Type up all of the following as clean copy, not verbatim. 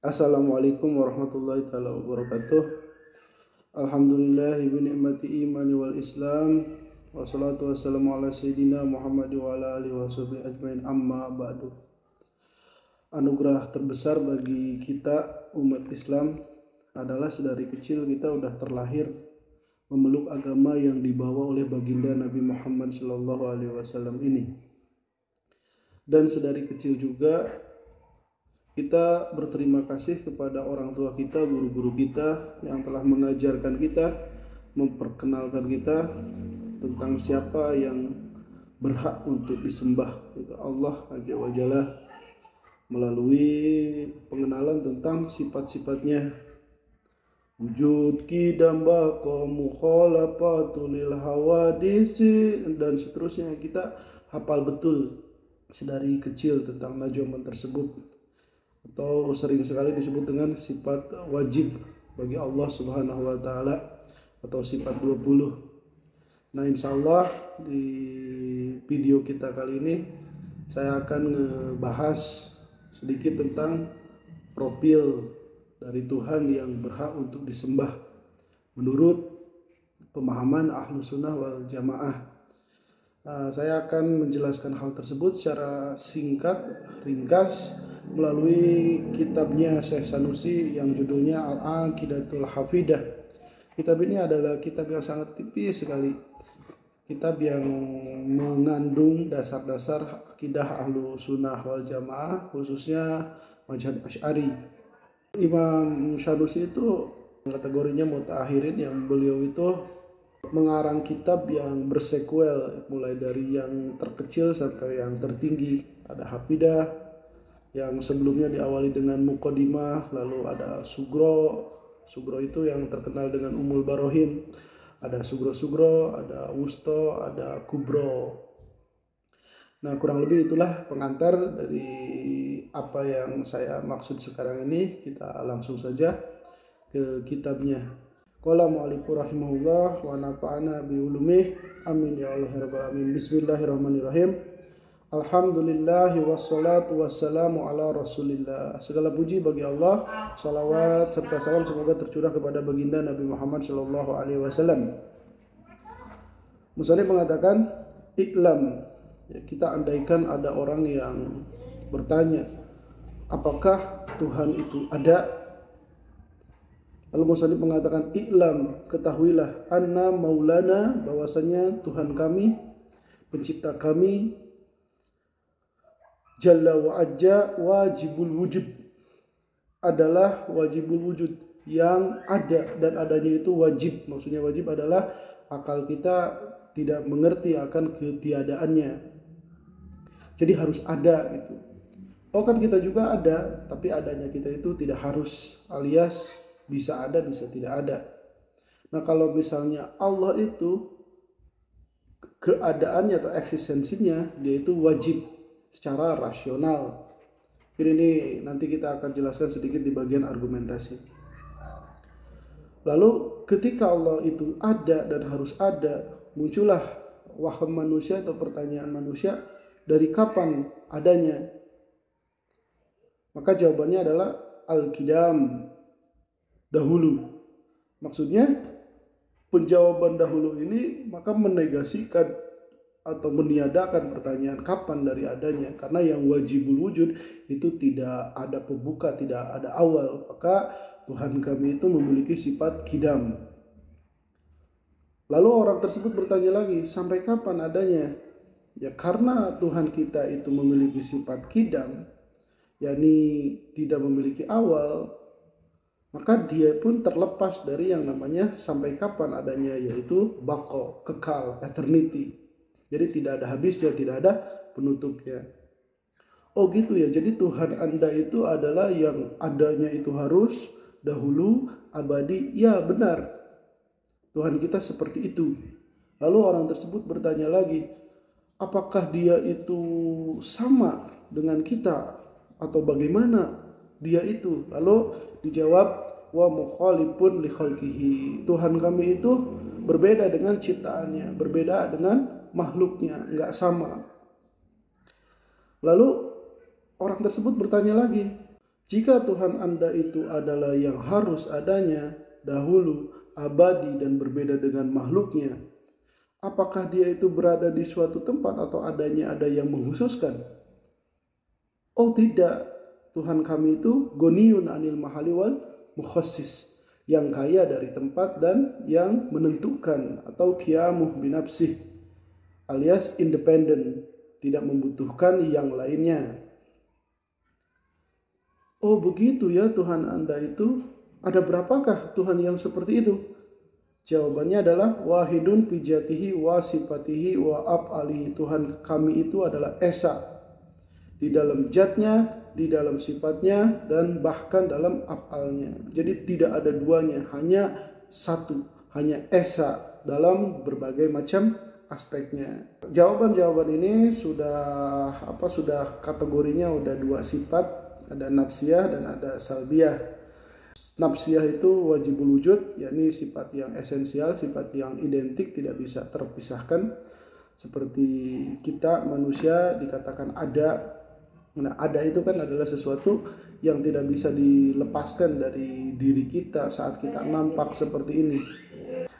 Assalamualaikum warahmatullahi taala wabarakatuh. Alhamdulillahi bi ni'mati imani wal islam. Wassalatu wassalamu ala sayyidina Muhammad wa ala alihi washabihi ajmain, amma ba'du. Anugerah terbesar bagi kita umat Islam adalah sedari kecil kita udah terlahir memeluk agama yang dibawa oleh baginda Nabi Muhammad sallallahu alaihi wasallam ini. Dan sedari kecil juga kita berterima kasih kepada orang tua kita, guru-guru kita yang telah mengajarkan kita, memperkenalkan kita tentang siapa yang berhak untuk disembah, itu Allah Azza wa Jalla, melalui pengenalan tentang sifat-sifatnya, wujud, qidam, baqa, mukhalafatu lil hawadisi, dan seterusnya. Kita hafal betul sedari kecil tentang najuman tersebut, atau sering sekali disebut dengan sifat wajib bagi Allah Subhanahu wa taala, atau sifat 20. Nah, insya Allah di video kita kali ini saya akan ngebahas sedikit tentang profil dari Tuhan yang berhak untuk disembah menurut pemahaman Ahlu Sunnah wal Jamaah. Saya akan menjelaskan hal tersebut secara singkat, ringkas, melalui kitabnya Syekh Sanusi yang judulnya Al-Aqidatul Hafidah. Kitab ini adalah kitab yang sangat tipis sekali, kitab yang mengandung dasar-dasar akidah Ahlu Sunnah wal Jamaah, khususnya mazhab Asy'ari. Imam Sanusi itu kategorinya mutaakhirin, yang beliau itu mengarang kitab yang bersekuel, mulai dari yang terkecil sampai yang tertinggi. Ada Hafidah yang sebelumnya diawali dengan Muqaddimah, lalu ada Sugro. Sugro itu yang terkenal dengan Ummul Barohin. Ada Sugro-Sugro, ada Wusto, ada Kubro. Nah, kurang lebih itulah pengantar dari apa yang saya maksud sekarang ini. Kita langsung saja ke kitabnya. Qala mu'allifu rahimahullah wa nafa'ana bi ulumih, amin ya Allah ya rabbal alamin. Bismillahirrahmanirrahim. Alhamdulillah wassalatu wassalamu ala rasulillah. Segala puji bagi Allah, salawat serta salam semoga tercurah kepada baginda Nabi Muhammad sallallahu alaihi wasallam. Musannif mengatakan, iklam, kita andaikan ada orang yang bertanya, apakah Tuhan itu ada? Lalu musannif mengatakan, iklam, ketahuilah, anna maulana, bahwasanya Tuhan kami, pencipta kami, Jalla wa Ajja wajibul wujud, adalah wajibul wujud, yang ada, dan adanya itu wajib. Maksudnya wajib adalah akal kita tidak mengerti akan ketiadaannya, jadi harus ada gitu. Oh, kan kita juga ada, tapi adanya kita itu tidak harus, alias bisa ada bisa tidak ada. Nah, kalau misalnya Allah itu keadaannya atau eksistensinya dia itu wajib secara rasional. Ini nanti kita akan jelaskan sedikit di bagian argumentasi. Lalu ketika Allah itu ada dan harus ada, muncullah waham manusia atau pertanyaan manusia, dari kapan adanya? Maka jawabannya adalah al-qidam, dahulu. Maksudnya penjawaban dahulu ini maka menegasikan atau meniadakan pertanyaan kapan dari adanya, karena yang wajibul wujud itu tidak ada pembuka, tidak ada awal. Maka Tuhan kami itu memiliki sifat qidam. Lalu orang tersebut bertanya lagi, sampai kapan adanya? Ya, karena Tuhan kita itu memiliki sifat qidam, yakni tidak memiliki awal, maka dia pun terlepas dari yang namanya sampai kapan adanya, yaitu baqo, kekal, eternity. Jadi tidak ada habisnya, tidak ada penutupnya. Oh gitu ya, jadi Tuhan Anda itu adalah yang adanya itu harus, dahulu, abadi. Ya benar, Tuhan kita seperti itu. Lalu orang tersebut bertanya lagi, apakah dia itu sama dengan kita, atau bagaimana dia itu? Lalu dijawab, wa mukhalifun li khalqihi. Tuhan kami itu berbeda dengan ciptaannya, berbeda dengan makhluknya, enggak sama. Lalu orang tersebut bertanya lagi, Jika Tuhan Anda itu adalah yang harus adanya dahulu, abadi dan berbeda dengan makhluknya, apakah dia itu berada di suatu tempat atau adanya ada yang menghususkan? Oh tidak, Tuhan kami itu goniyun anil mahali wal mukhassis, yang kaya dari tempat dan yang menentukan, atau qiyamuh binafsih alias independen, tidak membutuhkan yang lainnya. Oh begitu ya Tuhan Anda itu. Ada berapakah Tuhan yang seperti itu? Jawabannya adalah wahidun pijatihi wa sifatihi wa af'alihi. Tuhan kami itu adalah esa, di dalam zatnya, di dalam sifatnya, dan bahkan dalam af'alnya. Jadi tidak ada duanya, hanya satu, hanya esa dalam berbagai macam aspeknya. Jawaban-jawaban ini sudah kategorinya udah dua sifat, ada nafsiyah dan ada salbiyah. Nafsiyah itu wajibul wujud, yakni sifat yang esensial, sifat yang identik, tidak bisa terpisahkan. Seperti kita manusia dikatakan ada. Nah, ada itu kan adalah sesuatu yang tidak bisa dilepaskan dari diri kita saat kita nampak seperti ini.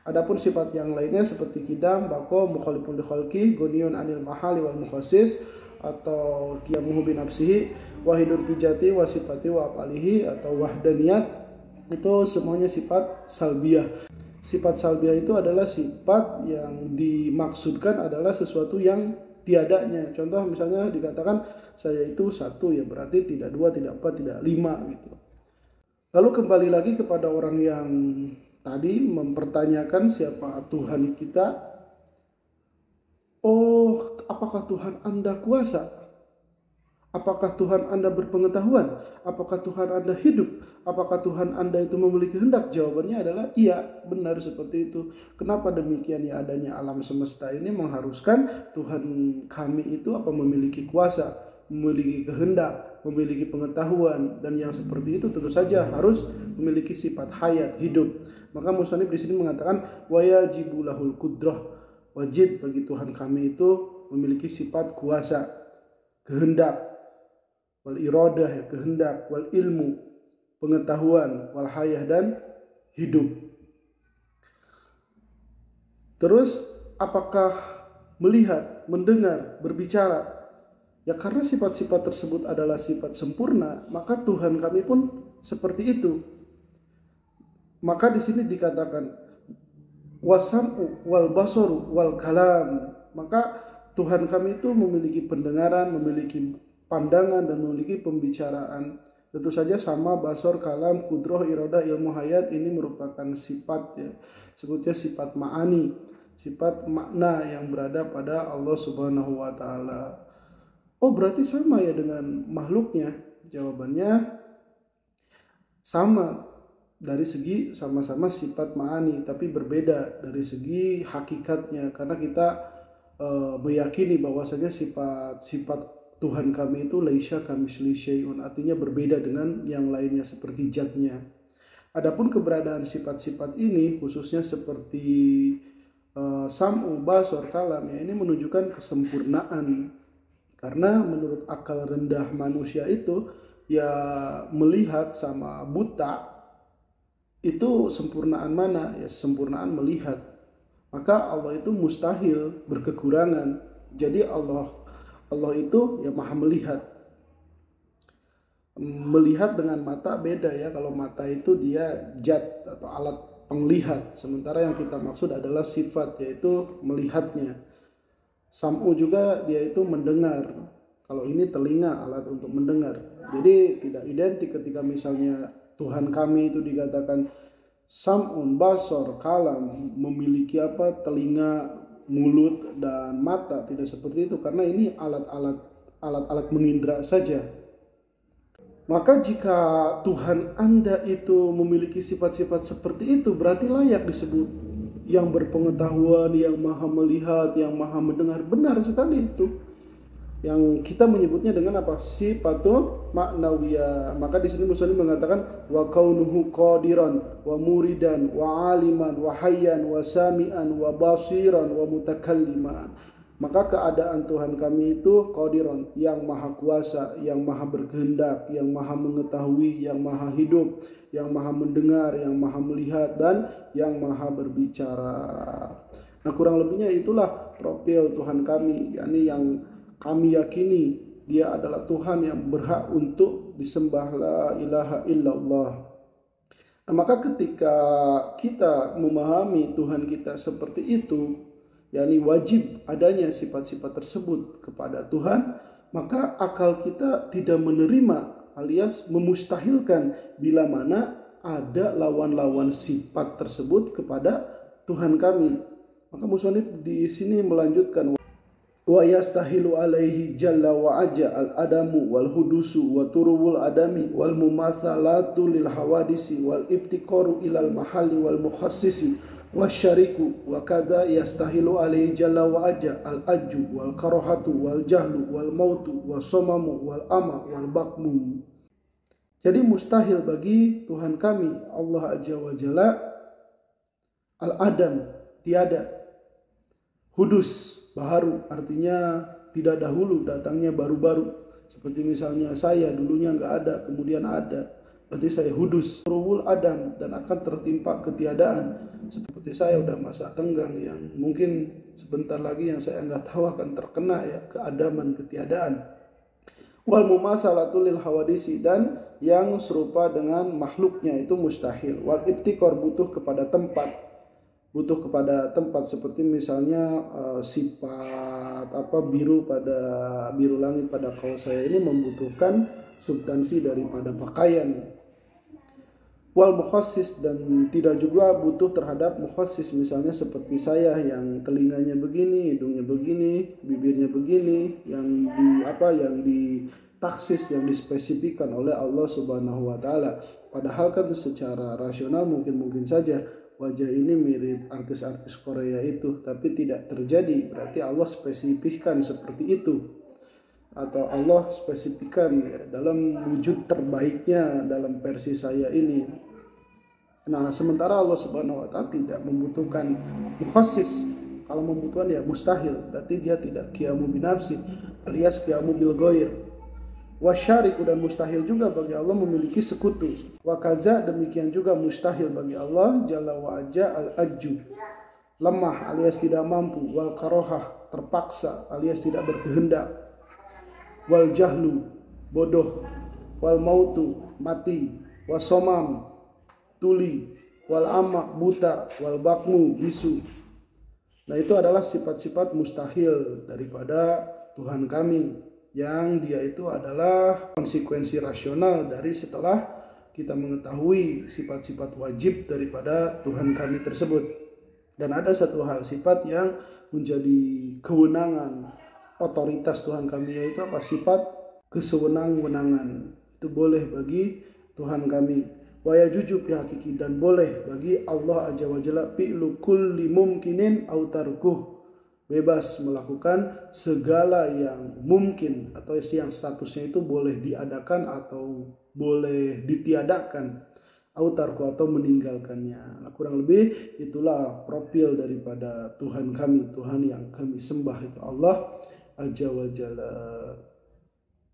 Adapun sifat yang lainnya seperti qidam, baqo, mukhalifun li khalqi, goniyun anil mahali wal mukhassis, atau qiyamuhu bi nafsihi, wahidun pijati wa sifati wa af'alihi, atau wahdaniyat, itu semuanya sifat salbiyah. Sifat salbiyah itu adalah sifat yang dimaksudkan adalah sesuatu yang tiadanya. Contoh misalnya dikatakan saya itu satu, ya berarti tidak dua, tidak empat, tidak lima gitu. Lalu kembali lagi kepada orang yang tadi mempertanyakan siapa Tuhan kita. Oh, apakah Tuhan Anda kuasa? Apakah Tuhan Anda berpengetahuan? Apakah Tuhan Anda hidup? Apakah Tuhan Anda itu memiliki kehendak? Jawabannya adalah iya, benar seperti itu. Kenapa demikian? Ya, adanya alam semesta ini mengharuskan Tuhan kami itu memiliki kuasa, memiliki kehendak, memiliki pengetahuan, dan yang seperti itu tentu saja harus memiliki sifat hayat, hidup. Maka musannif di sini mengatakan wayajibu lahul qudrah, wajib bagi Tuhan kami itu memiliki sifat kuasa, kehendak, wal iradah, kehendak, wal ilmu, pengetahuan, wal hayah, dan hidup. Terus apakah melihat, mendengar, berbicara? Ya karena sifat-sifat tersebut adalah sifat sempurna, maka Tuhan kami pun seperti itu. Maka di sini dikatakan wasam'u wal basaru wal kalam. Maka Tuhan kami itu memiliki pendengaran, memiliki pandangan, dan memiliki pembicaraan. Tentu saja sama basor, kalam, kudroh, irodah, ilmu hayat ini merupakan sifat, ya, sebutnya sifat ma'ani, sifat makna yang berada pada Allah Subhanahu wa taala. Oh, berarti sama ya dengan makhluknya? Jawabannya sama. Dari segi sama-sama sifat ma'ani, tapi berbeda dari segi hakikatnya, karena kita meyakini bahwasanya sifat Tuhan kami itu laisya kamitslihi syai'un, artinya berbeda dengan yang lainnya seperti zatnya. Adapun keberadaan sifat-sifat ini khususnya seperti sam'u, basar, kalam, ya ini menunjukkan kesempurnaan, karena menurut akal rendah manusia itu ya melihat sama buta itu sempurnaan mana? Ya sempurnaan melihat. Maka Allah itu mustahil berkekurangan. Jadi Allah itu ya maha melihat. Melihat dengan mata beda ya. Kalau mata itu dia zat atau alat penglihat. Sementara yang kita maksud adalah sifat, yaitu melihatnya. Sam'u juga dia itu mendengar. Kalau ini telinga, alat untuk mendengar. Jadi tidak identik ketika misalnya Tuhan kami itu dikatakan sam'un, basar, kalam, memiliki telinga, mulut, dan mata. Tidak seperti itu, karena ini alat-alat mengindra saja. Maka jika Tuhan Anda itu memiliki sifat-sifat seperti itu, berarti layak disebut yang berpengetahuan, yang maha melihat, yang maha mendengar. Benar sekali itu. Yang kita menyebutnya dengan sifatul ma'nawiyah. Maka di sini musannif mengatakan wa kaunuhu qadiran wa muridan wa aliman wa hayyan wa sami'an wa basiran wa mutakalliman. Maka keadaan Tuhan kami itu qadiron, yang maha kuasa, yang maha berkehendak, yang maha mengetahui, yang maha hidup, yang maha mendengar, yang maha melihat, dan yang maha berbicara. Nah, kurang lebihnya itulah profil Tuhan kami, yakni yang kami yakini Dia adalah Tuhan yang berhak untuk disembah, la ilaha illallah. Nah, maka ketika kita memahami Tuhan kita seperti itu, yakni wajib adanya sifat-sifat tersebut kepada Tuhan, maka akal kita tidak menerima alias memustahilkan bila mana ada lawan-lawan sifat tersebut kepada Tuhan kami. Maka musannif di sini melanjutkan, wa yastahilu alaihi jalla wa aja al adamu wal hudusu wa turubul adami wal mumatsalatu lil hawadisi wal ibtikaru ilal mahalli wal mukhassisi wasyariku wa kadza yastahilu alaihi jalla wa aja al ajju wal karahatu wal jahlu wal mautu was somamu wal ama wal bakmu. Jadi mustahil bagi Tuhan kami Allah Azza wa Jalla al adam, tiada, hudus, baharu, artinya tidak dahulu, datangnya baru-baru. Seperti misalnya saya dulunya nggak ada, kemudian ada, berarti saya hudus. Turubul adam, dan akan tertimpa ketiadaan. Seperti saya udah masa tenggang yang mungkin sebentar lagi yang saya nggak tahu akan terkena ya keadaman, ketiadaan. Wal mumasalatu lil hawadisi, dan yang serupa dengan makhluknya itu mustahil. Wal ibtikor, butuh kepada tempat seperti misalnya sifat biru langit pada kaos saya ini membutuhkan substansi daripada pakaian. Wal mukhassis, dan tidak juga butuh terhadap mukhassis, misalnya seperti saya yang telinganya begini, hidungnya begini, bibirnya begini, yang ditaksis, yang dispesifikan oleh Allah Subhanahu wa taala. Padahal kan secara rasional mungkin saja wajah ini mirip artis-artis Korea itu, tapi tidak terjadi. Berarti Allah spesifikkan seperti itu, atau Allah spesifikkan ya, dalam wujud terbaiknya dalam versi saya ini. Nah, sementara Allah Subhanahu wa taala tidak membutuhkan mukhassis. Kalau membutuhkan ya mustahil, berarti dia tidak qiyamu binafsi alias qiyamu bil ghair. Wasyariku, dan mustahil juga bagi Allah memiliki sekutu. Wakaza, demikian juga mustahil bagi Allah Jalla wa Aja al-ajju, lemah alias tidak mampu. Wal karohah, terpaksa alias tidak berkehendak. Wal jahlu, bodoh. Wal mautu, mati. Wasomam, tuli. Wal ama, buta. Wal bakmu, bisu. Nah, itu adalah sifat-sifat mustahil daripada Tuhan kami, yang dia itu adalah konsekuensi rasional dari setelah kita mengetahui sifat-sifat wajib daripada Tuhan kami tersebut. Dan ada satu hal sifat yang menjadi kewenangan otoritas Tuhan kami, yaitu apa? Sifat kesewenang-wenangan. Itu boleh bagi Tuhan kami. Wa yajuju fi hakiki, dan boleh bagi Allah Azza wa Jalla fi'lu kulli mumkinin aw tarkuh, bebas melakukan segala yang mungkin atau yang statusnya itu boleh diadakan atau boleh ditiadakan, autarku, atau meninggalkannya. Nah, kurang lebih itulah profil daripada Tuhan kami, Tuhan yang kami sembah itu Allah Azza wa Jalla.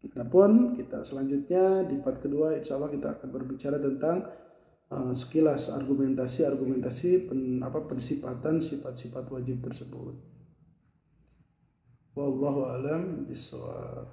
Adapun kita selanjutnya di part kedua, insya Allah kita akan berbicara tentang sekilas argumentasi pensifatan sifat-sifat wajib tersebut. Wallahu a'lam bishawab.